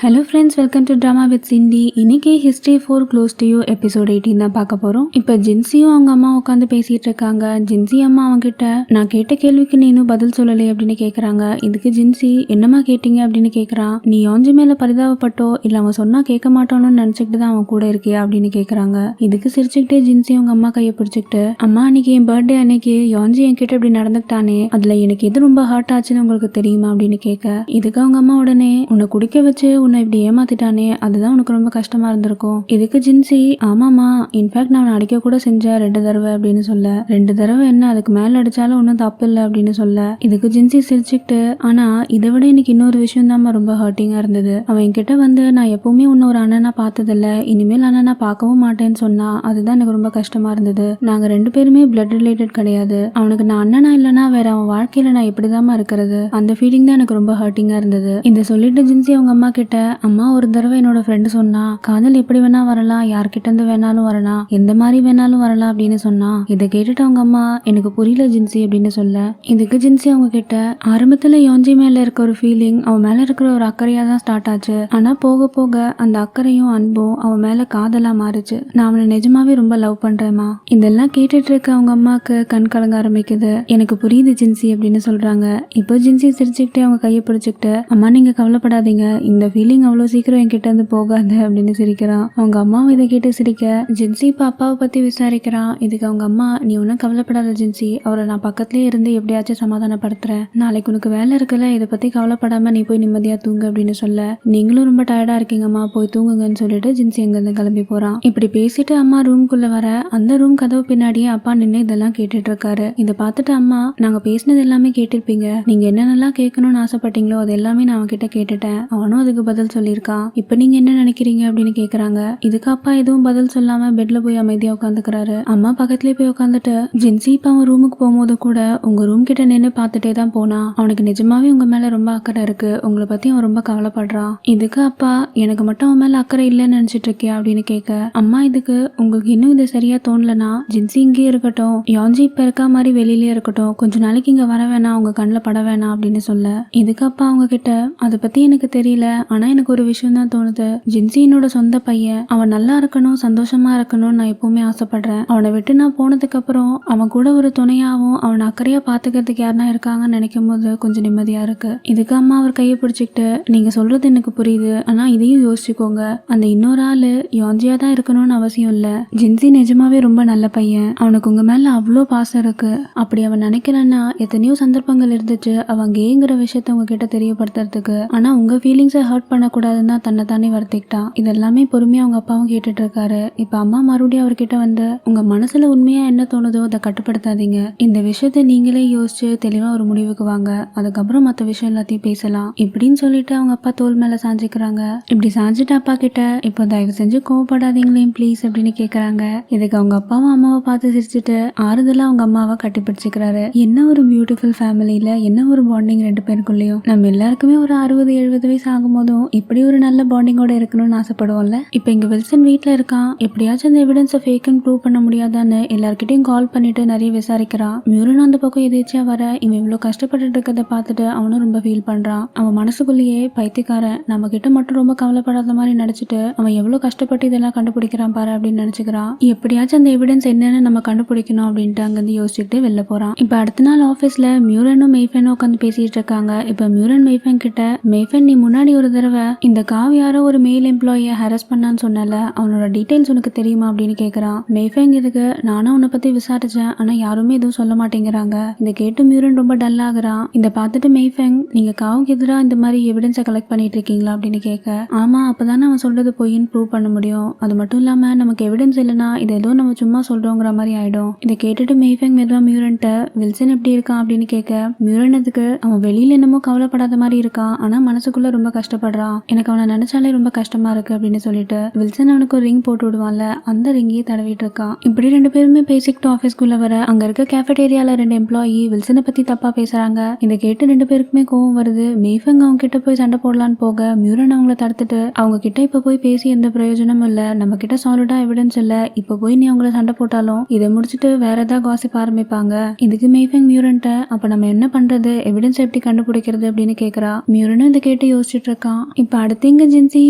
Hello friends, welcome to drama with Cindy. இன்னைக்கு history 4 close to you episode 18 தான் பார்க்க போகிறோம். இப்போ ஜின்சியும் அவங்க அம்மா உட்காந்து பேசிகிட்டு இருக்காங்க. ஜின்சி அம்மா அவங்ககிட்ட நான் கேட்ட கேள்விக்கு நீ இன்னும் பதில் சொல்லலை அப்படின்னு கேட்குறாங்க. இதுக்கு ஜின்சி என்னம்மா கேட்டீங்க அப்படின்னு கேட்குறான். நீ யோஞ்சி மேலே பரிதாபப்பட்டோ இல்லை அவன் சொன்னால் கேட்க மாட்டானு நினச்சிக்கிட்டு தான் அவன் கூட இருக்கியா அப்படின்னு கேட்குறாங்க. இதுக்கு சிரிச்சுக்கிட்டே ஜின்சி அவங்க அம்மா கையை பிடிச்சிக்கிட்டு, அம்மா அன்னைக்கு என் பர்த்டே அன்னைக்கு யோஞ்சி என்கிட்ட இப்படி நடந்துக்கிட்டானே, அதில் எனக்கு எது ரொம்ப ஹர்ட் ஆச்சுன்னு உங்களுக்கு தெரியுமா அப்படின்னு கேட்க, இதுக்கு அவங்க அம்மா உடனே உன்னை குடிக்க வச்சு உன்னை இப்படி ஏமாத்திட்டானே, அதுதான் உனக்கு ரொம்ப கஷ்டமா இருந்திருக்கும். இதுக்கு ஜின்சி ஆமாமா, இன்ஃபேக்ட் நான் அடிக்க கூட செஞ்சேன் 2 தடவை அப்படின்னு சொல்ல, 2 தடவை என்ன அதுக்கு மேல அடிச்சாலும் ஒன்றும் தப்பு இல்லை அப்படின்னு சொல்ல, இதுக்கு ஜின்சி சிரிச்சுக்கிட்டு, ஆனா இதை விட எனக்கு இன்னொரு விஷயம் தான் ரொம்ப ஹர்ட்டிங்கா இருந்தது. அவன் என்கிட்ட வந்து நான் எப்பவுமே உன்ன ஒரு அண்ணனா பார்த்ததில்ல, இனிமேல் அண்ணனா பார்க்கவும் மாட்டேன்னு சொன்னா, அதுதான் எனக்கு ரொம்ப கஷ்டமா இருந்தது. நாங்க 2 பேருமே பிளட் ரிலேட்டட் கிடையாது. அவனுக்கு நான் அண்ணனா இல்லைன்னா வேற அவன் வாழ்க்கையில நான் எப்படிதாமா இருக்கிறது, அந்த ஃபீலிங் தான் எனக்கு ரொம்ப ஹர்ட்டிங்கா இருந்தது. இந்த சொல்லிட்டு ஜின்சி அவங்க அம்மா கிட்ட, அம்மா ஒரு தடவை என்னோட ஃப்ரெண்டு சொன்னா, காதல் எப்படி வேணா வரலாம், யார்கிட்ட இருந்து வேணாலும் வரலாம், எந்த மாதிரி வேணாலும் வரலாம் அப்படின்னு சொன்னா. இதை கேட்டுட்டு அவங்க அம்மா எனக்கு புரியல ஜின்சி அப்படின்னு சொல்ல, இதுக்கு ஜின்சி அவங்க கிட்ட, ஆரம்பத்துல யோஞ்சி மேல இருக்க ஒரு ஃபீலிங் அவன் மேல இருக்கிற ஒரு அக்கறையா தான் ஸ்டார்ட் ஆச்சு. ஆனா போக போக அந்த அக்கறையும் அன்பும் அவன் மேல காதலா மாறுச்சு. நான் அவனை நிஜமாவே ரொம்ப லவ் பண்றேமா. இதெல்லாம் கேட்டுட்டு இருக்க அவங்க அம்மாக்கு கண் கலங்க ஆரம்பிக்குது. எனக்கு புரியுது ஜின்சி அப்படின்னு சொல்றாங்க. இப்போ ஜின்சி சிரிச்சுக்கிட்டே அவங்க கையை பிடிச்சுக்கிட்டு, அம்மா நீங்க கவலைப்படாதீங்க, இந்த ஃபீலிங் அவ்வளோ சீக்கிரம் என்கிட்ட இருந்து போகாது அப்படின்னு சிரிக்கிறான். அவங்க அம்மாவும் இதை கேட்டு சிரிக்க, ஜின்சி இப்போ அப்பாவை பத்தி விசாரிக்கிறான். இதுக்கு அவங்க அம்மா, நீ ஒன்றும் கவலைப்படாத ஜின்சி, அவரை நான் பக்கத்துலேயே இருந்து எப்படியாச்சும் சமாதானப்படுத்துறேன், நாளைக்கு உனக்கு வேலை இருக்குல்ல, இதை பத்தி கவலைப்படாம நீ போய் நிம்மதியா தூங்கு அப்படின்னு சொல்ல, நீங்களும் ரொம்ப டயர்டா இருக்கீங்கம்மா, போய் தூங்குங்கன்னு சொல்லிட்டு ஜின்சி அங்கிருந்து கிளம்பி போறான். இப்படி பேசிட்டு அம்மா ரூம்குள்ள வர, அந்த ரூம் கதவு பின்னாடியே அப்பா நின்று இதெல்லாம் கேட்டுட்டு இருக்காரு. இதை பார்த்துட்டு அம்மா, நாங்க பேசினது எல்லாமே கேட்டிருப்பீங்க, நீங்க என்னென்னலாம் கேட்கணும்னு ஆசைப்பட்டீங்களோ அது எல்லாமே நான் அவன்கிட்ட கேட்டுட்டேன், அவனும் அதுக்கு பதில் சொல்லியிருக்கான். இப்ப நீங்க என்ன நினைக்கிறீங்க அப்படின்னு கேக்குறாங்க. இதுக்கு அப்பா எதுவும் பதில் சொல்லாம பெட்ல போய் அமைதியா உட்காந்துக்கிறாரு. அம்மா பக்கத்துலயே போய் உட்காந்துட்டு, ஜின்சி இப்ப அவன் ரூமுக்கு போகும்போது கூட உங்க ரூம் கிட்ட நின்று பார்த்துட்டே தான் போனா, அவனுக்கு நிஜமாவே உங்க மேல ரொம்ப அக்கறை இருக்கு, உங்களை பத்தி அவன் ரொம்ப கவலைப்படுறான். இதுக்கு அப்பா, எனக்கு மட்டும் அவன் மேல அக்கறை இல்லைன்னு நினைச்சிட்டு இருக்கியா அப்படின்னு கேட்க, அம்மா இதுக்கு உங்களுக்கு இன்னும் இது சரியா தோணலனா ஜின்சி இங்கே இருக்கட்டும், யோஞ்சி இப்ப இருக்கா மாதிரி வெளியிலே இருக்கட்டும், கொஞ்ச நாளைக்கு இங்க வர வேணாம், உங்க கண்ணில் பட வேணாம் அப்படின்னு சொல்ல, இதுக்கு அப்பா அவங்க கிட்ட, அதை பத்தி எனக்கு தெரியல, ஆனா எனக்கு ஒரு விஷயம் தான் தோணுது, ஜின்சி என்னோட சொந்த பையன், அவன் நல்லா இருக்கணும், சந்தோஷமா இருக்கணும்னு நான் எப்பவுமே ஆசைப்படுறேன். அவனை விட்டு நான் போனதுக்கு அப்புறம் அவன் கூட ஒரு துணையாவும் அவனை அக்கறையா பாத்துக்கிறதுக்கு யாருன்னா இருக்காங்கன்னு நினைக்கும் போது கொஞ்சம் நிம்மதியா இருக்கு. இதுக்கு அம்மா அவர் கையை பிடிச்சிக்கிட்டு, நீங்க சொல்றது எனக்கு புரியுது, ஆனா இதையும் யோசிச்சுக்கோங்க, அந்த இன்னொரு ஆளு யோஞ்சியா தான் இருக்கணும்னு அவசியம் இல்ல. ஜின்சி நிஜமாவே ரொம்ப நல்ல பையன், அவனுக்கு உங்க மேல அவ்வளோ பாசம் இருக்கு. அப்படி அவன் நினைக்கலன்னா எத்தனையோ சந்தர்ப்பங்கள் இருந்துச்சு அவன் கேங்கிற விஷயத்த உங்ககிட்ட தெரியப்படுத்துறதுக்கு, ஆனா உங்க ஃபீலிங்ஸை ஹர்ட் பண்ணக்கூடாதுன்னு தான் தன்னை தானே வருத்திக்கிட்டான். இதெல்லாமே பொறுமையா அவங்க அப்பாவும் கேட்டுட்டு இருக்காரு. இப்ப அம்மா மறுபடியும் அவர்கிட்ட வந்து, உங்க மனசுல உண்மையா என்ன தோணுதோ அதை கட்டுப்படுத்தாதீங்க, இந்த விஷயத்த நீங்களே யோசிச்சு தெளிவா ஒரு முடிவுக்கு வாங்க, அதுக்கப்புறம் மற்ற விஷயம் எல்லாத்தையும் பேசலாம் இப்படின்னு சொல்லிட்டு அவங்க அப்பா தோல் மேல சாஞ்சிக்கிறாங்க. இப்படி சாஞ்சிட்டு அப்பா கிட்ட, இப்போ தயவு செஞ்சு கோவப்படாதீங்களே ப்ளீஸ் அப்படின்னு கேக்குறாங்க. இதுக்கு அவங்க அப்பாவும் அம்மாவை பார்த்து சிரிச்சுட்டு ஆறுதலா அவங்க அம்மாவை கட்டி பிடிச்சிக்கிறாரு. என்ன ஒரு பியூட்டிஃபுல் ஃபேமிலியில என்ன ஒரு பாண்டிங் 2 பேருக்குள்ளேயும். நம்ம எல்லாருக்குமே ஒரு 60-70 வயசு ஆகும் போதும் இப்படி ஒரு நல்ல பாண்டிங்கோட இருக்கணும்னு ஆசைப்படுவோம்ல. இப்போ இங்க வில்சன் வீட்ல இருக்கான். எப்படியாச்சும் அந்த எவிடன்ஸை ஃபேக்குன்னு ப்ரூவ் பண்ண முடியாதான்னு எல்லார்கிட்டையும் கால் பண்ணிட்டு நிறைய விசாரிக்கிறான். மியூரன் அந்த பக்கம் எதேச்சியா வர, இவன் இவ்வளவு கஷ்டப்பட்டு இருக்கிறத பார்த்துட்டு அவனும் ரொம்ப ஃபீல் பண்றான். அவன் மனசுக்குள்ளேயே, பைத்தியக்காரன் நம்ம கிட்ட மட்டும் ரொம்ப கவலைப்படாத மாதிரி நடிச்சுட்டு அவன் எவ்வளவு கஷ்டப்பட்டு இதெல்லாம் கண்டுபிடிக்கிறான் பாரு அப்படின்னு நினைச்சுக்கிறான். எப்படியாச்சும் அந்த எவிடன்ஸ் என்னன்னு நம்ம கண்டுபிடிக்கணும் அப்படின்ட்டு அங்கிருந்து யோசிச்சுட்டு வெளில போறான். இப்ப அடுத்த நாள் ஆபீஸ்ல மியூரனும் மெய்ஃபனும் உட்காந்து பேசிட்டு இருக்காங்க. இப்ப மியூரன் மெய்ஃபன் கிட்ட, மெய்ஃபன் நீ முன்னாடி ஒரு தடவை இந்த காவ் யாரோ ஒரு மெயில் எம்ப்ளாயியை ஹராஸ் பண்ணான்னு சொன்னல, அவனோட டீடைல்ஸ் உனக்கு தெரியுமா அப்படின்னு கேக்குறான். மெய்ஃபன் இதுக்கு, நானும் உன்னை பத்தி விசாரிச்சேன், ஆனா யாருமே எதுவும் சொல்ல மாட்டேங்கிறாங்க. இதை கேட்டு மியூரன் ரொம்ப டல் ஆகுறான். இதை பார்த்துட்டு மெய்ஃபன், நீங்க காவுக்கு எதிராக இந்த மாதிரி எவிடன்ஸை கலெக்ட் பண்ணிட்டு இருக்கீங்களா அப்படின்னு கேட்க, ஆமா, அப்பதானே அவன் சொல்றது பொய்ன்னு ப்ரூவ் பண்ண முடியும், அது மட்டும் இல்லாம நமக்கு எவிடன்ஸ் இல்லைன்னா இதை ஏதோ நம்ம சும்மா சொல்றோங்கிற மாதிரி ஆயிடும். இதை கேட்டுட்டு மெய்ஃபன் மெதுவா மியூரன்ட்ட, வில்சன் எப்படி இருக்கான் அப்படின்னு கேட்க, மியூரன் அதுக்கு, அவன் வெளியில என்னமோ கவலைப்படாத மாதிரி இருக்கான், ஆனா மனசுக்குள்ள ரொம்ப கஷ்டப்படுறான், எனக்கு அவனை நினைச்சாலே ரொம்ப கஷ்டமா இருக்கு அப்படின்னு சொல்லிட்டு வில்சன் அவனுக்கு ஒரு ரிங் போட்டு விடுவான்ல, அந்த ரிங்கையே தடவிட்டு இருக்கான். இப்படி 2 பேருமே பேசிக்கிட்டு ஆஃபீஸ்க்குள்ள வர, அங்க இருக்க கேஃபேட்டேரியால 2 எம்ப்ளாயி வில்சனை பத்தி தப்பா பேசுறாங்க. இதை கேட்டு 2 பேருக்குமே கோவம் வருது. மெய்ஃபங் அவங்க கிட்ட போய் சண்டை போடலான்னு போக மியூரன் அவங்கள தடுத்துட்டு, அவங்க கிட்ட இப்ப போய் பேசி எந்த பிரயோஜனமும் இல்ல, நம்ம கிட்ட சாலிடா எவிடன்ஸ் இல்ல, இப்ப போய் நீ அவங்கள சண்டை போட்டாலும் இதை முடிச்சுட்டு வேற ஏதாவது காசிப் ஆரம்பிப்பாங்க. இதுக்கு மெய்ஃபங் மியூரன்ட்ட, அப்ப நம்ம என்ன பண்றது, எவிடன்ஸ் எப்படி கண்டுபிடிக்கிறது அப்படின்னு கேக்குறா. மியூரனும் இதை கேட்டு யோசிச்சுட்டு இருக்கான். இப்ப அடுத்து இங்க ஜின்சி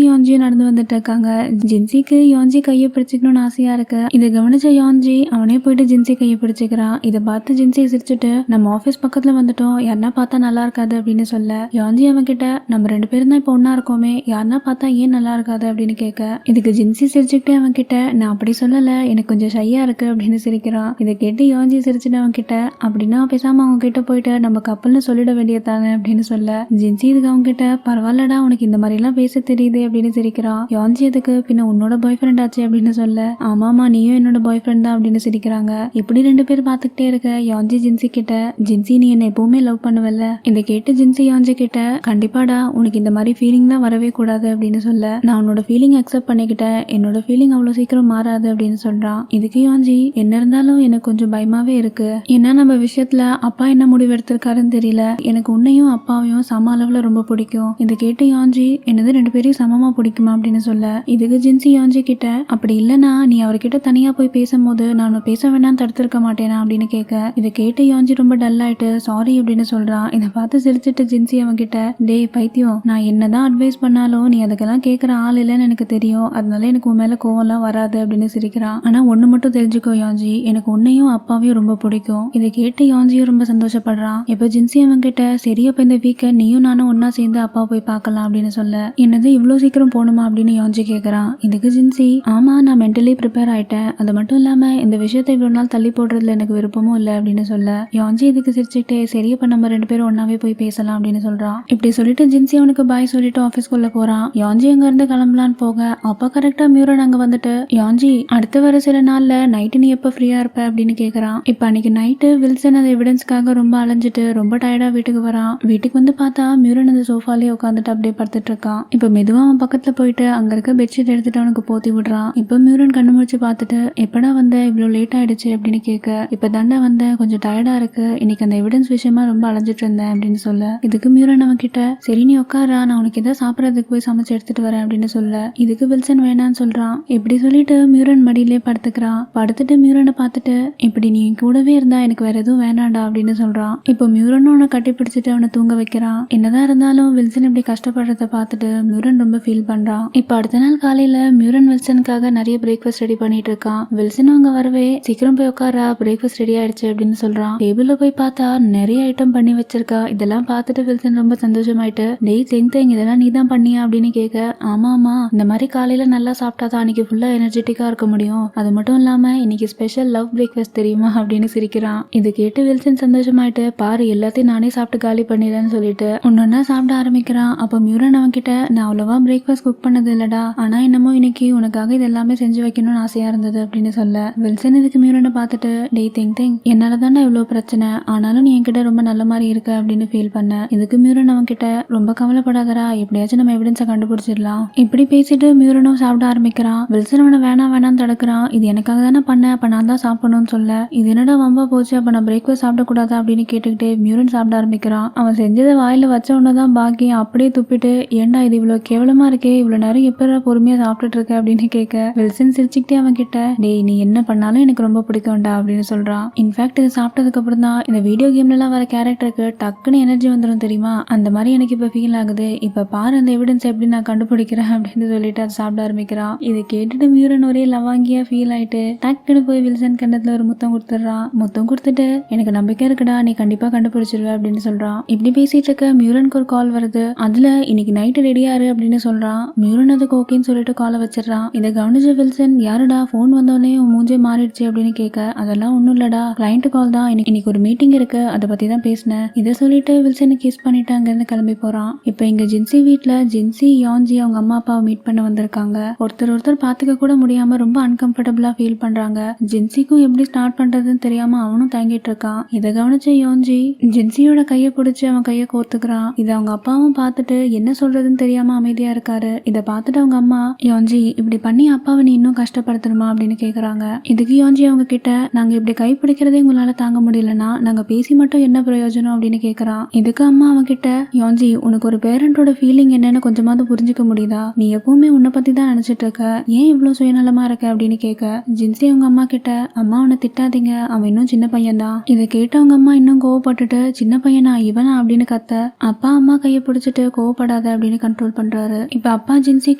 யோன்ஜியும் நடந்து வந்துட்டு இருக்காங்க. ஜின்சிக்கு யோன்ஜி கையை பிடிச்சிக்கணும்னு ஆசையா இருக்கு. இதை கவனிச்ச யோன்ஜி அவனே போயிட்டு ஜின்சி கையை பிடிச்சிக்கிறான். இதை பார்த்து ஜின்சி சிரிச்சுட்டு நம்ம ஆபீஸ் பக்கத்துல வந்துட்டோம், யாருன்னா பார்த்தா நல்லா இருக்காது அப்படின்னு சொல்ல யோன்ஜி அவன் கிட்ட நம்ம 2 பேரும் தான் இப்ப ஒன்னா இருக்கோமே, யாருன்னா பார்த்தா ஏன் நல்லா இருக்காது அப்படின்னு கேட்க இதுக்கு ஜின்சி சிரிச்சுக்கிட்டே அவன் கிட்ட நான் அப்படி சொல்லல, எனக்கு கொஞ்சம் ஷையா இருக்கு அப்படின்னு சிரிக்கிறான். இதை கேட்டு யோன்ஜி சிரிச்சுட்டு அவன் கிட்ட அப்படின்னா பேசாம அவங்க கிட்ட போயிட்டு நம்ம கப்பல்னு சொல்லிட வேண்டியதானே அப்படின்னு சொல்ல ஜின்சி இதுக்கு அவங்க கிட்ட பரவாயில்லடா உனக்கு இந்த மாதிரி எல்லாம் பேச தெரியுது அப்படின்னு சிரிக்கிறான். யோன்ஜி அதுக்கு பின்ன உன்னோட பாய் ஃப்ரெண்ட் ஆச்சு அப்படின்னு சொல்ல ஆமாமா நீயும் என்னோட பாய் ஃப்ரெண்ட் தான் அப்படின்னு சிரிக்கிறாங்க. இப்படி 2 பேர் பாத்துக்கிட்டே இருக்க யோன்ஜி ஜின்சி கிட்ட ஜின்சி நீ என்ன எப்பவுமே லவ் பண்ணுவல்ல. இதை கேட்டு ஜின்சி யோன்ஜி கிட்ட கண்டிப்பாடா உனக்கு இந்த மாதிரி ஃபீலிங் தான் வரவே கூடாது அப்படின்னு சொல்ல நான் உன்னோட ஃபீலிங் அக்செப்ட் பண்ணிக்கிட்டேன், என்னோட ஃபீலிங் அவ்வளவு சீக்கிரம் மாறாது அப்படின்னு சொல்றான். இதுக்கு யோன்ஜி என்ன இருந்தாலும் எனக்கு கொஞ்சம் பயமாவே இருக்கு, ஏன்னா நம்ம விஷயத்துல அப்பா என்ன முடிவு எடுத்திருக்காருன்னு தெரியல, எனக்கு உன்னையும் அப்பாவையும் சம அளவுல ரொம்ப பிடிக்கும். இதை கேட்டு யோன்ஜி என்னது 2 பேரையும் சமமா பிடிக்குமா அப்படின்னு சொல்ல இதுக்கு ஜின்சி யோன்ஜி கிட்ட அப்படி இல்லனா நீ அவர்கிட்ட தனியா போய் பேசும்போது நான் பேச வேணாம் தடுத்திருக்க மாட்டேனா அப்படின்னு கேட்க இதை கேட்டு யோன்ஜி ரொம்ப டல் ஆயிட்டு சாரி அப்படின்னு சொல்றான். இதை பார்த்து சிரிச்சிட்டு ஜின்சி அவன் கிட்ட டேய் பைத்தியம், நான் என்னதான் அட்வைஸ் பண்ணாலும் நீ அதுக்கெல்லாம் கேட்கற ஆள் இல்லைன்னு எனக்கு தெரியும், அதனால எனக்கு உன் மேல கோவம்லாம் வராது அப்படின்னு சிரிக்கிறான். ஆனா ஒண்ணு மட்டும் தெரிஞ்சுக்கோ யோன்ஜி, எனக்கு உன்னையும் அப்பாவையும் ரொம்ப பிடிக்கும். இதை கேட்டு யோன்ஜியும் ரொம்ப சந்தோஷப்படுறான். இப்ப ஜின்சி அவன் கிட்ட சரி அப்ப இந்த வீக்கெண்ட் நீயும் நானும் ஒன்னா சேர்ந்து அப்பா போய் பார்க்கலாம் அப்படின்னு சொல்ல என்னது இவ்வளவு சீக்கிரம் போகணுமா அப்படின்னு யோன்ஜி கேக்குறான். இதுக்கு ஜின்சி ஆமா நான் மென்டலி ப்ரிப்பேர் ஆயிட்டேன், அது மட்டும் இல்லாம இந்த விஷயத்தை இவ்வளவு நாள் தள்ளி போடுறதுல எனக்கு விருப்பமும் இல்லை அப்படின்னு சொல்ல யோன்ஜி இதுக்கு சிரிச்சுக்கிட்டே சரி அப்ப நம்ம 2 பேரும் ஒன்னாவே போய் பேசலாம் அப்படின்னு சொல்றான். இப்படி சொல்லிட்டு ஜின்சி அவனுக்கு பாய் சொல்லிட்டு ஆபீஸ்க்குள்ள போறான். யோன்ஜி அங்க இருந்து கிளம்பலான்னு போக அப்பா கரெக்டா மியூரன் அங்க வந்துட்டு யோன்ஜி அடுத்து வர சில நாள்ல நைட்டு நீ எப்ப ஃப்ரீயா இருப்ப அப்படின்னு கேக்குறான். இப்ப அன்னைக்கு நைட்டு வில்சன் அந்த எவிடன்ஸ்க்காக ரொம்ப அலைஞ்சிட்டு ரொம்ப டயர்டா வீட்டுக்கு வரான். வீட்டுக்கு வந்து பார்த்தா மியூரன் அந்த சோஃபாலே உட்காந்துட்டு அப்படியே படுத்துட்டு இருக்கான். இப்ப மெதுவா அவன் பக்கத்துல போயிட்டு அங்க இருக்க பெட்ஷீட் எடுத்துட்டு அவனுக்கு போத்தி விடுறான். இப்ப மியூரன் கண்ணு முடிச்சு பார்த்துட்டு எப்படா வந்த இவ்வளவு லேட் ஆயிடுச்சு அப்படின்னு கேட்க இப்ப தாண்டா வந்த கொஞ்சம் டயர்டா இருக்கு, இன்னைக்கு அந்த எவிடன்ஸ் விஷயமா ரொம்ப அலைஞ்சிட்டு இருந்தேன் அப்படின்னு சொல்ல இதுக்கு மியூரன் அவன் கிட்ட சரி நீ உட்காரா நான் உனக்கு ஏதாவது சாப்பிடறதுக்கு போய் சமைச்சு எடுத்துட்டு வரேன் அப்படின்னு சொல்ல இதுக்கு வில்சன் வேணான்னு சொல்றான். இப்படி சொல்லிட்டு மியூரன் மடியிலே படுத்துக்கிறான். படுத்துட்டு மியூரனை பார்த்துட்டு இப்படி நீ கூடவே இருந்தா எனக்கு வேற எதுவும் வேணாண்டா அப்படின்னு சொல்றான். இப்போ மியூரன் அவனை கட்டி பிடிச்சிட்டு அவனை தூங்க வைக்கிறான். என்னதான் இருந்தாலும் வில்சன் இப்படி கஷ்டப்படுறத பார்த்துட்டு மியூரன் ரொம்ப ஃபீல் பண்றான். இப்ப அடுத்த நாள் காலையில மியூரன் வில்சனுக்காக நிறைய பிரேக்ஃபாஸ்ட் ரெடி பண்ணிட்டு இருக்கான். வில்சன் அவங்க வரவே சீக்கிரம் போய் உட்காரா பிரேக்ஃபாஸ்ட் ரெடி ஆயிடுச்சு அப்படின்னு சொல்றான். டேபிள்ல போய் பார்த்தா நிறைய ஐட்டம் பண்ணி வச்சிருக்கா. இதெல்லாம் பார்த்துட்டு வில்சன் ரொம்ப சந்தோஷமாயிட்டு டேய் தேங் இதெல்லாம் நீ தான் பண்ணியா அப்படின்னு கேட்க ஆமா இந்த மாதிரி காலையில நல்லா சாப்பிட்டாதான் அன்னைக்கு ஃபுல்லா எனர்ஜெட்டிக்கா இருக்க முடியும், அது மட்டும் இல்லாம இன்னைக்கு ஸ்பெஷல் லவ் பிரேக்ஃபாஸ்ட் தெரியுமா அப்படின்னு சிரிக்கிறான். இது கேட்டு வில்சன் சந்தோஷமாயிட்டு பாரு எல்லாத்தையும் நானே சாப்பிட்டு காலி பண்ணிடுறேன்னு சொல்லிட்டு ஒன்னொன்னா சாப்பிட ஆரம்பிக்கிறான். அப்ப மியூரன் அவன் கிட்ட நான் அவ்வளவா பிரேக்ஃபாஸ்ட் குக் பண்ணது இல்லடா, ஆனா என்னமோ இன்னைக்கு உனக்காக இது எல்லாமே செஞ்சு வைக்கணும்னு ஆசையா இருந்தது அப்படின்னு சொல்ல வில்சன் இதுக்கு மியூரனை பார்த்துட்டு டேய் தேங் என்னாலதான்டா இவ்வளவு பிரச்சனை, ஆனாலும் நீ என்கிட்ட ரொம்ப நல்ல மாதிரி இருக்க அப்படின்னு ஃபீல் பண்ண. இதுக்கு மியூரன் அவன் கிட்ட ரொம்ப கவலைப்படாதடா, எப்படியாச்சும் நம்ம எவிடன்ஸை கண்டுபிடிச்சிடலாம். இப்படி பேசிட்டு மியூரனும் சாப்பிட ஆரம்பிக்கிறான். வில்சன் அவனை வேணாம் தடுக்கிறான். இது எனக்காக தானே பண்ண, அப்ப நான் தான் சாப்பிடணும்னு சொல்ல இது என்னடா வம்பா போச்சு, அப்ப நான் பிரேக்ஃபாஸ்ட் சாப்பிடக்கூடாதா அப்படின்னு கேட்டுக்கிட்டே மியூரன் சாப்பிட ஆரம்பிக்கிறான். அவன் செஞ்சதை வாயில வச்ச உடனேதான் பாக்கி அப்படியே துப்பிட்டு ஏன்டா இது இவ்வளவு கேவலமா இருக்கே, இவ்வளவு நேரம் எப்படா பொறுமையா சாப்பிட்டுட்டு இருக்க அப்படின்னு கேட்க வில்சன் சிரிச்சுக்கிட்டே அவன் கிட்ட டேய் நீ என்ன பண்ணாலும் எனக்கு ரொம்ப பிடிக்கும்டா அப்படின்னு சொல்றான். இன்ஃபேக்ட் இது சாப்பிட்டதுக்கு அப்புறம் தான் இந்த வீடியோ கேம்ல எல்லாம் வர கேரக்டருக்கு டக்குன்னு எனர்ஜி வந்துடும் தெரியுமா, அந்த மாதிரி எனக்கு இப்ப ஃபீல் ஆகுது, இப்ப பாரு அந்த எவிடன்ஸ் எப்படி நான் கண்டுபிடிக்கிறேன் அப்படின்னு சொல்லிட்டு அதை சாப்பிட ஆரம்பிக்கிறான். இதை கேட்டுட்டு மியூரன் ஒரே லவாங்கியா ஃபீல் ஆயிட்டு டக்குன்னு போய் வில்சன் கண்ணத்துல ஒரு முத்தம் கொடுத்துடுறான். முத்தம் கொடுத்துட்டு எனக்கு நம்பிக்கை இருக்குடா நீ கண்டிப்பா கண்டுபிடிச்சிருவ அப்படின்னு சொல்றான். இப்படி பேசிட்டு இருக்க மியூரனுக்கு ஒரு கால் வருது. அதுல இன்னைக்கு நைட்டு ரெடியாரு அப்படின்னு சொல்றான். மியூரன் அதுக்கு ஓகேன்னு சொல்லிட்டு காலை வச்சிடறான். இதை கவனிச்ச வில்சன் யாருடா போன் வந்தோடனே மூஞ்சே மாறிடுச்சு அப்படின்னு கேட்க அதெல்லாம் ஒண்ணும் இல்லடா கிளைண்ட் கால் தான், இன்னைக்கு ஒரு மீட்டிங் இருக்கு அதை பத்தி தான் பேசினேன். இதை சொல்லிட்டு வில்சனை கிஸ் பண்ணிட்டு அங்க இருந்து கிளம்பி போறான். இப்ப இங்க ஜின்சி வீட்ல ஜின்சி யோன்ஜி அவங்க அம்மா அப்பாவை மீட் பண்ண வந்திருக்காங்க. ஒருத்தர் பாத்துக்க கூட முடியாம ரொம்ப அன்கம்ஃபர்டபுளா ஃபீல் பண்றாங்க. ஜின்சிக்கும் எப்படி ஸ்டார்ட் பண்றதுன்னு தெரியாம அவனும் தங்கிட்டு இருக்கான். இதை கவனிச்ச யோன்ஜி ஜின்சியோட கைய பிடிச்சு அவன் கைய கோர்த்துக்கிறான். இதை அவங்க அப்பாவும் பார்த்துட்டு என்ன சொல்றதுன்னு தெரியாம அமைதியா இருக்காரு. இதை பார்த்துட்டு அவங்க அம்மா யோன்ஜி இப்படி பண்ணி அப்பாவை நீ இன்னும் கஷ்டப்படுத்தணுமா அப்படின்னு கேக்குறாங்க. இதுக்கு யோன்ஜி அவங்க கிட்ட நாங்க இப்படி கை பிடிக்கிறதே உங்களால தாங்க முடியலன்னா நாங்க பேசி மட்டும் என்ன பிரயோஜனம் அப்படின்னு கேக்குறான். இதுக்கு அம்மா அவன் கிட்ட யோன்ஜி உனக்கு ஒரு பேரண்டோட ஃபீலிங் என்னன்னு கொஞ்சமாவது புரிஞ்சுக்க முடியுதா, நீ எப்பவுமே உன்னை பத்தி தான் நினைச்சிட்டு இருக்க, ஏன் இவ்வளவு சுயநலமா இருக்க அப்படின்னு கேட்க ஜின்சி அவங்க அம்மா கிட்ட அம்மா அவனை திட்டாதீங்க, அவன் இன்னும் சின்ன பையன் தான். இதை கேட்டு அவங்க அம்மா இன்னும் கோவப்பட்டுட்டு சின்ன பையனா இவனா அப்படின்னு கத்த அப்பா அம்மா கைய பிடிச்சிட்டு கோவப்படாத பேசாத அப்படின்னு கண்ட்ரோல் பண்றாரு. இப்ப அப்பா ஜின்சி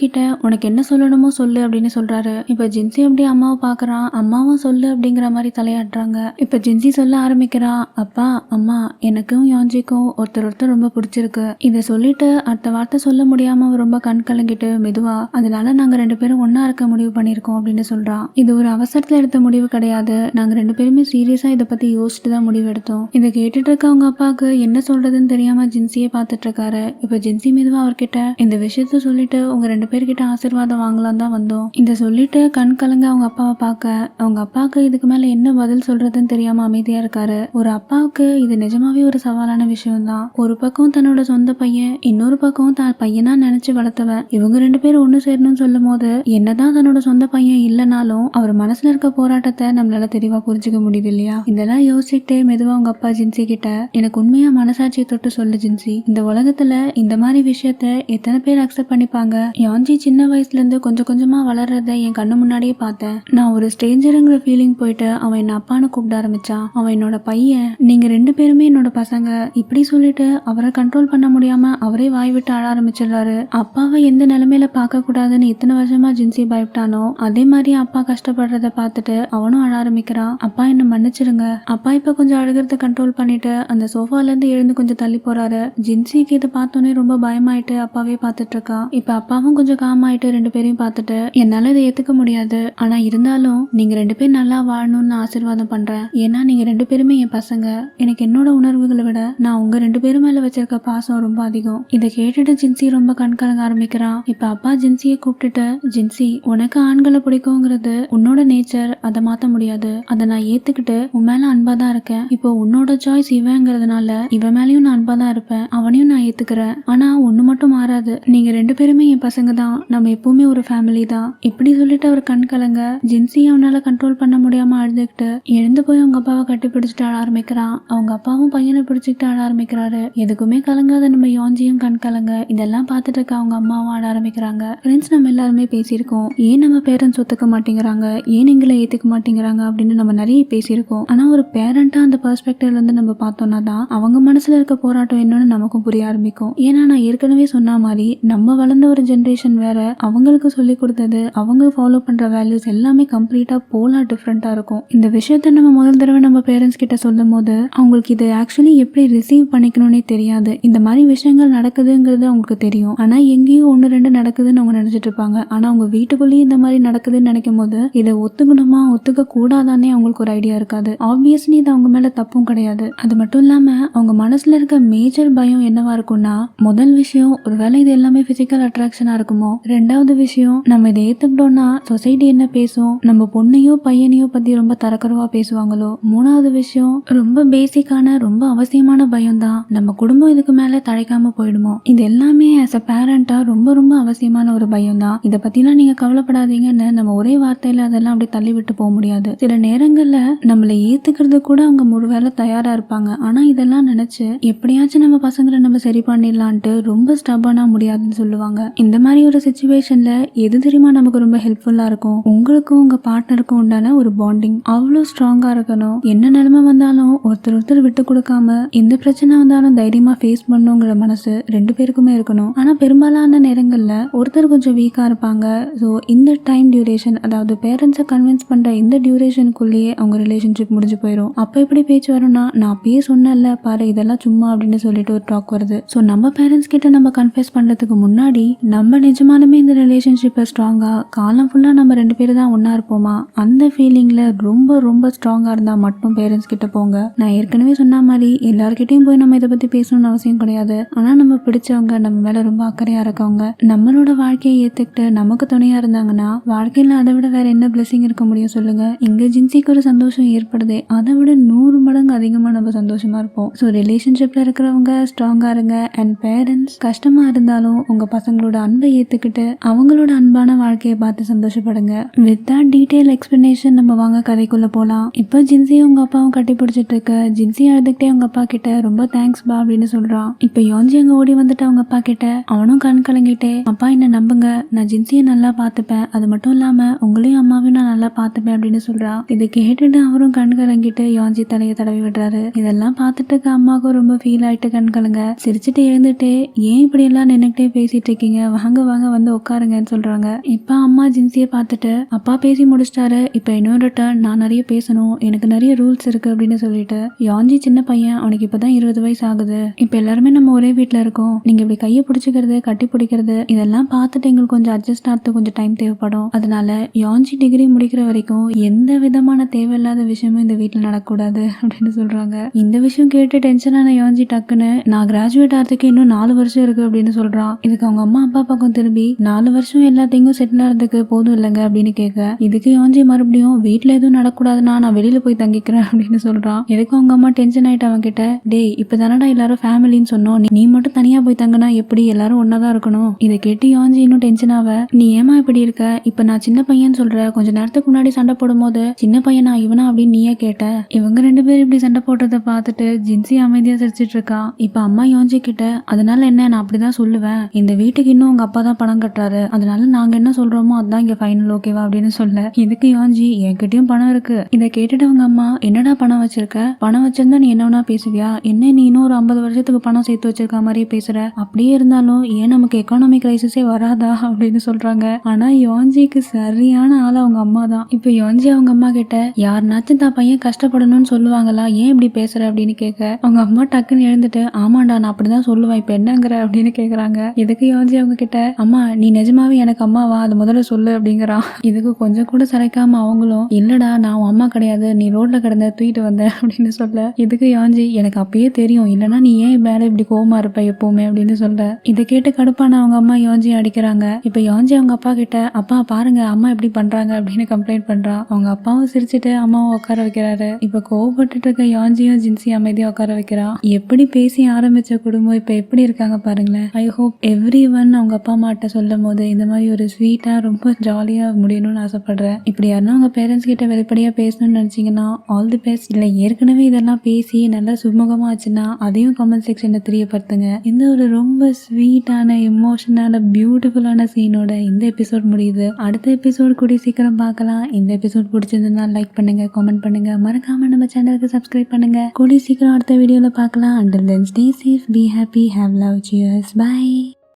கிட்ட உனக்கு என்ன சொல்லணுமோ சொல்லு அப்படின்னு சொல்றாரு. இப்ப ஜின்சி அப்படியே அம்மாவை பாக்குறான். அம்மாவும் சொல்லு அப்படிங்கிற மாதிரி தலையாட்டுறாங்க. இப்ப ஜின்சி சொல்ல ஆரம்பிக்கிறா, அப்பா அம்மா எனக்கும் யாஞ்சிக்கும் ஒருத்தர் ரொம்ப பிடிச்சிருக்கு. இத சொல்லிட்டு அடுத்த வார்த்தை சொல்ல முடியாம ரொம்ப கண் கலங்கிட்டு மெதுவா அதனால நாங்க 2 பேரும் ஒன்னா இருக்க முடிவு பண்ணிருக்கோம் அப்படின்னு சொல்றான். இது ஒரு அவசரத்துல எடுத்த முடிவு கிடையாது. நாங்க 2 பேருமே சீரியஸா இதை பத்தி யோசிச்சுட்டு தான் முடிவு எடுத்தோம். இதை கேட்டுட்டு இருக்க அவங்க அப்பாவுக்கு என்ன சொல்றதுன்னு தெரியாம ஜின்சியே பாத்துட்டு இருக்காரு. இப்ப ஜின்சி மெதுவா அவர்கிட்ட இந்த விஷயத்த சொல்லிட்டு உங்க 2 பேர்கிட்ட ஆசீர்வாதம் வாங்கலாம் தான் வந்தோம். இத சொல்லிட்டு கண் கலங்க அவங்க அப்பாவை பார்க்க அவங்க அப்பாவுக்கு இதுக்கு மேல என்ன பதில் சொல்றதுன்னு தெரியாம அமைதியா இருக்காரு. ஒரு அப்பாவுக்கு இது நிஜமாவே ஒரு சவாலான விஷயம் தான். ஒரு பக்கம் தன்னோட சொந்த பையன், இன்னொரு பக்கம் தான் பையனா நினைச்சு வளர்த்தவன். இவங்க 2 பேரும் ஒண்ணு சேரணும்னு சொல்லும் போது என்னதான் தன்னோட சொந்த பையன் இல்லைனாலும் அவர் மனசுல இருக்க போராட்டத்தை நம்மளால தெளிவா புரிஞ்சுக்க முடியுது இல்லையா? இதெல்லாம் யோசிச்சுட்டே மெதுவா அவங்க அப்பா ஜின்சி கிட்ட எனக்கு உண்மையா மனசாட்சியை தொட்டு சொல்லு ஜின்சி, இந்த உலகத்துல இந்த மாதிரி விஷயத்த எத்தனை பேர் அக்செப்ட் பண்ணிப்பாங்க? யாஞ்சி சின்ன வயசுல இருந்து கொஞ்சம் கொஞ்சமா வளர்றத என் கண்ணு முன்னாடியே பார்த்தேன். நான் ஒரு ஸ்ட்ரேஞ்சருங்கிற ஃபீலிங் போயிட்டு அவன் என்ன அப்பான்னு கூப்பிட ஆரம்பிச்சான். அவன் என்னோட பையன், நீங்க 2 பேருமே என்னோட பசங்க இப்படி சொல்லிட்டு அவரை கண்ட்ரோல் பண்ண முடியாம அவரே வாய் விட்டு அழ ஆரம்பிச்சிடுறாரு. அப்பாவை எந்த நிலைமையில பார்க்க கூடாதுன்னு இத்தனை வருஷமா ஜின்சி பயப்பட்டானோ அதே மாதிரி அப்பா கஷ்டப்படுறத பார்த்துட்டு அவனும் அழ ஆரம்பிக்கிறான். அப்பா என்ன மன்னிச்சிருங்க. அப்பா இப்ப கொஞ்சம் அழுகிறத கண்ட்ரோல் பண்ணிட்டு அந்த சோஃபால இருந்து எழுந்து கொஞ்சம் தள்ளி போறாரு. ஜின்சிக்கு இதை பார்த்தோன்னே ரொம்ப பயமாயிட்டு அப்பாவே பார்த்துட்டு இருக்கா. இப்ப அப்பாவும் கொஞ்சம் காமாயிட்டு 2 பேரையும் பார்த்துட்டு என்னால இதை ஏத்துக்க முடியாது, ஆனா இருந்தாலும் நீங்க 2 பேரும் நல்லா வாழணும்னு ஆசீர்வாதம் பண்றேன். ஏன்னா நீங்க 2 பேருமே என் பசங்க. எனக்கு என்னோட உணர்வுகளை விட நான் உங்க 2 பேரும் மேல வச்சிருக்க பாசம் ரொம்ப அதிகம். இதை கேட்டுட்டு ஜின்சி ரொம்ப கண் கலங்க ஆரம்பிக்கிறான். இப்ப அப்பா ஜின்சியை கூப்பிட்டுட்டு ஜின்சி உனக்கு ஆண்களை பிடிக்குங்கிறது உன்னோட நேச்சர், அதை மாத்த முடியாது. அதை நான் ஏத்துக்கிட்டு உன் மேல அன்பா தான் இருக்கேன். இப்போ உன்னோட சாய்ஸ் இவங்கிறதுனால இவன் மேலயும் நான் அன்பா தான் இருப்பேன். அவனையும் நான் ஏத்துக்கிறேன். ஆனா ஒண்ணு மட்டும் மாறாது, நீங்க 2 பேருமே என் பசங்க தான். நம்ம எப்பவுமே ஒரு ஃபேமிலி தான். இப்படி சொல்லிட்டு அவர் கண் கலங்க ஜின்சி அவனால கண்ட்ரோல் பண்ண முடியாம அழுதுகிட்டு எழுந்து போய் அவங்க அப்பாவை கட்டி பிடிச்சிட்டு அழ ஆரம்பிக்கிறான். அவங்க அப்பாவும் பையனை பிடிச்சிட்டு அழ ஆரம்பிக்கிறாரு. எதுக்குமே கலங்காத நம்ம யாஞ்சியும் கண் கலங்க இதெல்லாம் பார்த்துட்டு இருக்க அவங்க அம்மாவும் ஆட ஆரம்பிக்கிறாங்க. ஃப்ரெண்ட்ஸ் நம்ம எல்லாருமே பேசியிருக்கோம், ஏன் நம்ம பேரண்ட்ஸ் ஒத்துக்க மாட்டேங்கிறாங்க, ஏன் எங்களை ஏத்துக்க மாட்டேங்கிறாங்க அப்படின்னு நம்ம நிறைய பேசியிருக்கோம். ஆனா ஒரு பேரண்டா அந்த பெர்ஸ்பெக்டிவ்ல இருந்து நம்ம பார்த்தோம்னா தான் அவங்க மனசுல இருக்க போராட்டம் என்னன்னு நமக்கும் புரிய ஆரம்பிக்கும். ஏன்னா நான் ஏற்கனவே சொன்ன மாதிரி நம்ம வளர்ந்த ஒரு ஜென்ரேஷன் வேற, அவங்களுக்கு சொல்லி கொடுத்தது அவங்க ஃபாலோ பண்ற வேல்யூஸ் எல்லாமே கம்ப்ளீட்டா போலா டிஃப்ரெண்டா இருக்கும். இந்த விஷயத்த நம்ம முதல் தடவை நம்ம பேரண்ட்ஸ் கிட்ட சொல்லும் போது அவங்களுக்கு இதை ஆக்சுவலி எப்படி ரிசீவ் பண்ணிக்கணும்னே தெரியாது. இந்த மாதிரி விஷயங்கள் நடக்குதுங்கிறது அவங்களுக்கு தெரியும், ஆனா எங்கேயும் 1-2 நடக்குதுன்னு அவங்க நினைச்சிட்டு இருப்பாங்க. ஆனா அவங்க வீட்டுக்குள்ளேயே இந்த மாதிரி நடக்குதுன்னு நினைக்கும் போது இதை ஒத்துக்கணுமா ஒத்துக்க கூடாதானே அவங்களுக்கு ஒரு ஐடியா இருக்காது. ஆப்வியஸ்லி இது அவங்க மேல தப்பும் கிடையாது. அது மட்டும் இல்லாம அவங்க மனசுல இருக்க மேஜர் பயம் என்னவா இருக்கும்னா, முதல் விஷயம் ஒருவேளை இது எல்லாமே பிசிக்கல் அட்ராக்ஷனா இருக்குமோ, 2வது விஷயம் நம்ம இதை ஏத்துக்கிட்டோம்னா சொசைட்டி என்ன பேசும், நம்ம பொண்ணையோ பையனையோ பத்தி ரொம்ப தரக்குறவா பேசுவாங்களோ, 3வது விஷயம் ரொம்ப பேசிக்கான ரொம்ப அவசியமான பயம் தான், நம்ம குடும்பம் இதுக்கு மேல தழைக்காம போயிடுமோ. இது எல்லாமே ஆஸ் அ பேரண்டா ரொம்ப ரொம்ப அவசியமான ஒரு பயம் தான். இதை பத்திலாம் நீங்க கவலைப்படாதீங்கன்னு நம்ம ஒரே வார்த்தையில அதெல்லாம் அப்படி தள்ளி விட்டு போக முடியாது. சில நேரங்கள்ல நம்மளை ஏத்துக்கிறது கூட அவங்க ஒருவேளை தயாரா இருப்பாங்க. ஆனா இதெல்லாம் நினைச்சு எப்படியாச்சும் நம்ம பசங்களை நம்ம சரி பண்ணிடலான்ட்டு ரொம்ப ஸ்டபனா முடியாதுன்னு சொல்லுவாங்க. இந்த மாதிரி ஒரு சிச்சுவேஷன்ல எது தெரியுமா நமக்கு ரொம்ப ஹெல்ப்ஃபுல்லா இருக்கும், உங்களுக்கும் உங்க பார்ட்னருக்கும் உண்டான ஒரு பாண்டிங் அவ்வளோ ஸ்ட்ராங்கா இருக்கணும். என்ன நிலைமை வந்தாலும் ஒருத்தர் விட்டு கொடுக்காம எந்த பிரச்சனை வந்தாலும் தைரியமா ஃபேஸ் பண்ணுங்கிற மனசு 2 பேருக்குமே இருக்கணும். ஆனா பெரும்பாலான நேரங்கள்ல ஒருத்தர் கொஞ்சம் வீக்கா இருப்பாங்க. ஸோ இந்த டைம் டியூரேஷன், அதாவது பேரண்ட்ஸை கன்வின்ஸ் பண்ற இந்த டியூரேஷனுக்குள்ளேயே அவங்க ரிலேஷன்ஷிப் முடிஞ்சு போயிடும். அப்ப எப்படி பேச்சு வரும்னா, நான் அப்பயே சொன்னேன்ல பாரு இதெல்லாம் சும்மா அப்படின்னு சொல்லிட்டு ஒரு டாக் வருது. ஸோ நம்ம பேரண்ட்ஸ் கிட்ட நம்ம கன்ஃபெஸ் பண்றதுக்கு முன்னாடி நம்ம நிஜமாலுமே இந்த ரிலேஷன்ஷிப்பை ஸ்ட்ராங்கா காலம் ஃபுல்லா நம்ம 2 பேரும் தான் ஒன்னா இருப்போமா அந்த ஃபீலிங்ல ரொம்ப ரொம்ப ஸ்ட்ராங்கா இருந்தா மட்டும் பேரண்ட்ஸ் கிட்ட போங்க. நான் ஏற்கனவே சொன்ன மாதிரி எல்லார்கிட்டையும் போய் நம்ம இதை பத்தி பேசணும்னு அவசியம் கிடையாது. ஆனா நம்ம பிடிச்சவங்க, நம்ம மேல ரொம்ப அக்கறையா இருக்கவங்க, நம்மளோட வாழ்க்கையை ஏத்துக்கிட்டு நமக்கு துணையா இருந்தாங்கன்னா வாழ்க்கையில அதை விட வேற என்ன பிளெஸிங் இருக்க முடியும் சொல்லுங்க. இங்க ஜின்சிக்கு ஒரு சந்தோஷம் ஏற்படுது, அதை விட 100 மடங்கு அதிகமா நம்ம சந்தோஷமா இருப்போம். ஸோ ரிலேஷன்ஷிப்ல இருக்கிறவங்க ஸ்ட்ராங்கா இருங்க. அண்ட் பேரண்ட்ஸ் கஷ்டமா இருந்தாலும் உங்க பசங்களோட அன்பை ஏத்துக்கிட்டு அவங்களோட அன்பான வாழ்க்கையை பார்த்து சந்தோஷப்படுங்க. வித் தட் டீடைல் எக்ஸ்பிளனேஷன் நம்ம வாங்க கதைக்குள்ள போலாம். இப்போ ஜின்சியும் உங்க அப்பாவும் கட்டி பிடிச்சிட்டு இருக்க ஜின்சி அழுதுகிட்டே அவங்க அப்பா கிட்ட ரொம்ப தேங்க்ஸ் பா அப்படின்னு சொல்றான். இப்ப யோஞ்சி அங்க ஓடி வந்துட்டு அவங்க அப்பா கிட்ட அவனும் கண் கலங்கிட்டே, அப்பா என்ன நம்புங்க, நான் ஜின்சியை நல்லா பாத்துப்பேன், அது மட்டும் இல்லாம உங்களையும் அம்மாவையும் நான் நல்லா பாத்துப்பேன் அப்படின்னு சொல்றான். இதை கேட்டுட்டு அவரும் கண் கலங்கிட்டு யோஞ்சி தலையை தடவி விடுறாரு. இதெல்லாம் பார்த்துட்டு இருக்க அம்மாவுக்கும் ரொம்ப ஃபீல் ஆயிட்டு கண் கலங்க சிரிச்சுட்டு எழுந்துட்டு, ஏன் இப்படி எல்லாம் நின்னுக்கிட்டே பேசிட்டு இருக்கீங்க, வாங்க வாங்க வந்து உட்காருங்கன்னு சொல்றாங்க. இப்ப அம்மா ஜின்சியை பார்த்துட்டு அப்பா பேசி முடிச்சிட்டாரு, இப்ப இன்னொரு டர்ன், நான் நிறைய பேசணும், எனக்கு நிறைய ரூல்ஸ் இருக்கு அப்படின்னு சொல்லிட்டு யாஞ்சி சின்ன பையன், அவனுக்கு இப்பதான் 20 வயசு ஆகுது, இப்ப எல்லாருமே நம்ம ஒரே வீட்டுல இருக்கோம், நீங்க இப்படி கையை பிடிச்சிக்கிறது கட்டி பிடிக்கிறது இதெல்லாம் பார்த்துட்டு எங்களுக்கு கொஞ்சம் அட்ஜஸ்ட் ஆகிறதுக்கு கொஞ்சம் டைம் தேவைப்படும், அதனால யாஞ்சி டிகிரி முடிக்கிற வரைக்கும் எந்த விதமான தேவையில்லாத விஷயமும் இந்த வீட்டுல நடக்கூடாது அப்படின்னு சொல்றாங்க. இந்த விஷயம் கேட்டு டென்ஷனான யாஞ்சி டக்குன்னு நான் கிராஜுவேட் ஆகிறதுக்கு இன்னும் 4 வருஷம் இருக்கு அப்படின்னு சொல்றான். இதுக்கு அவங்க அம்மா அப்பா பக்கம் திரும்பி 4 வருஷம் எல்லாத்தையும் செட்டில் ஆகிறதுக்கு போதும் இல்லைங்க அப்படின்னு கேட்க, இதுக்கு யாஞ்சி மறுபடியும் வீட்டுல எதுவும் நடக்கூடாதுன்னா நான் வெளியில போய் தங்கிக்கிறேன் அப்படின்னு சொல்றான். எதுக்கு அவங்க அம்மா டென்ஷன் ஆயிட்டு அவன் கிட்ட, டேய் இப்பதானடா எல்லாரும் ஃபேமிலின்னு சொன்னோம், நீ மட்டும் தனியா போய் தங்கினா எப்படி, எல்லாரும் ஒன்னாதான் இருக்கணும். இதை கேட்டு யாஞ்சி இன்னும் டென்ஷன் ஆவ, நீ ஏமா இப்படி இருக்க, இப்ப நான் சின்ன பையன் சொல்ற, கொஞ்ச நேரத்துக்கு முன்னாடி சண்டை போடும் போது சின்ன பையனா இவனா அப்படின்னு நீயே கேட்ட. இவங்க 2 பேரும் இப்படி சண்டை போட்டதை பார்த்துட்டு ஜின்சி அமைதியா சிரிச்சிட்டு இருக்கான். இப்ப அம்மா யாஞ்சி கிட்ட, அதனால என்ன, நான் அப்படிதான் சொல்லுவேன், இந்த வீட்டுக்கு இன்னும் உங்க அப்பா தான் பணம் கட்டுறாரு, அதனால நாங்க என்ன சொல்றோமோ அதான் இங்க ஃபைனல், ஓகேவா அப்படின்னு சொல்ல, இதுக்கு யாஞ்சி என்கிட்டயும் பணம் இருக்கு. இதை கேட்டுட்டு அவங்க அம்மா, என்னடா பணம் வச்சிருக்க, பணம் வச்சிருந்தா நீ என்ன வேணா பேசுவியா, என்ன நீ இன்னும் ஒரு 50 வருஷத்துக்கு பணம் சேர்த்து வச்சிருக்க மாதிரியே பேசுற, அப்படியே இருந்தாலும் ஏன் நமக்கு எக்கானமி கிரைசிஸே வராதா அப்படின்னு சொல்றாங்க. ஆனா யாஞ்சிக்கு சரியான ஆள் அவங்க அம்மா தான். இப்ப யாஞ்சி அவங்க அம்மா கிட்ட, யாருனாச்சும் தான் பையன் கஷ்டப்படணும்னு சொல்லுவாங்களா, ஏன் இப்படி பேசுற அப்படின்னு கேட்க, அவங்க அம்மா டக்குன்னு எழுந்துட்டு, ஆமாண்டா நான் அப்படிதான் சொல்லுவேன், இப்ப என்னங்கிற அப்படின்னு கேக்குறாங்க. இதுக்கு யாஞ்சி அவங்க கிட்ட, அம்மா நீ நிஜமாவே எனக்கு அம்மாவா, அது முதல்ல சொல்லு அப்படிங்கிறான். இதுக்கு கொஞ்சம் கூட சளைக்காம அவங்களும், இல்லடா நான் உன் அம்மா கிடையாது, நீ ரோட்ல கிடந்த தூக்கிட்டு வந்த அப்படின்னு சொல்ல, இதுக்கு யாஞ்சி, எனக்கு அப்பயே தெரியும், இல்லனா நீ ஏன் மேல இப்படி கோவமா இருப்ப எப்பவுமே அப்படின்னு சொல்ல, இதை கேட்டு கடுப்பான அவங்க அம்மா யாஞ்சி அடிக்கிறாங்க. இப்ப யாஞ்சி அவங்க அப்பா கிட்ட, அப்பா பாருங்க அம்மா எப்படி பண்றாங்க அப்படின்னு கம்ப்ளைண்ட் பண்றா. அவங்க அப்பாவும் சிரிச்சுட்டு அம்மாவும் உட்கார வைக்கிறாரு. இப்ப கோவப்பட்டு இருக்க யாஞ்சியும் ஜின்சி அமைதியா உட்கார வைக்கிறான். எப்படி பேசி ஆரம்பிச்ச குடும்பம் இப்ப எப்படி இருக்காங்க பாருங்களேன். ஐ ஹோப் எவ்ரி ஒன் அவங்க அப்பா அம்மாட்ட சொல்லும் போது இந்த மாதிரி ஒரு ஸ்வீட்டா ரொம்ப ஜாலியா முடியணும்னு ஆசைப்படுறேன். இப்படி யாருன்னா உங்க பேரண்ட்ஸ் கிட்ட வெளிப்படையா பேசணும்னு நினைச்சீங்கன்னா ஆல் தி பெஸ்ட். இல்ல ஏற்கனவே இதெல்லாம் பேசி நல்லா சுமூகமா ஆச்சுன்னா அதையும் கமெண்ட் செக்ஷன்ல தெரியப்படுத்துங்க. இந்த ஒரு ரொம்ப ஸ்வீட்டான எமோஷனான பியூட்டிஃபுல்லான சீனோட இந்த எபிசோட் முடியுது. அடுத்த எபிசோட் கூடிய சீக்கிரம் பார்க்கலாம். இந்த எபிசோட் பிடிச்சிருந்தா லைக் பண்ணுங்க, கமெண்ட் பண்ணுங்க, மறக்காம நம்ம சேனலுக்கு சப்ஸ்கிரைப் பண்ணுங்க. கூடிய சீக்கிரம் அடுத்த வீடியோல பார்க்கலாம். Until then, stay safe, be happy, have love, cheers, bye.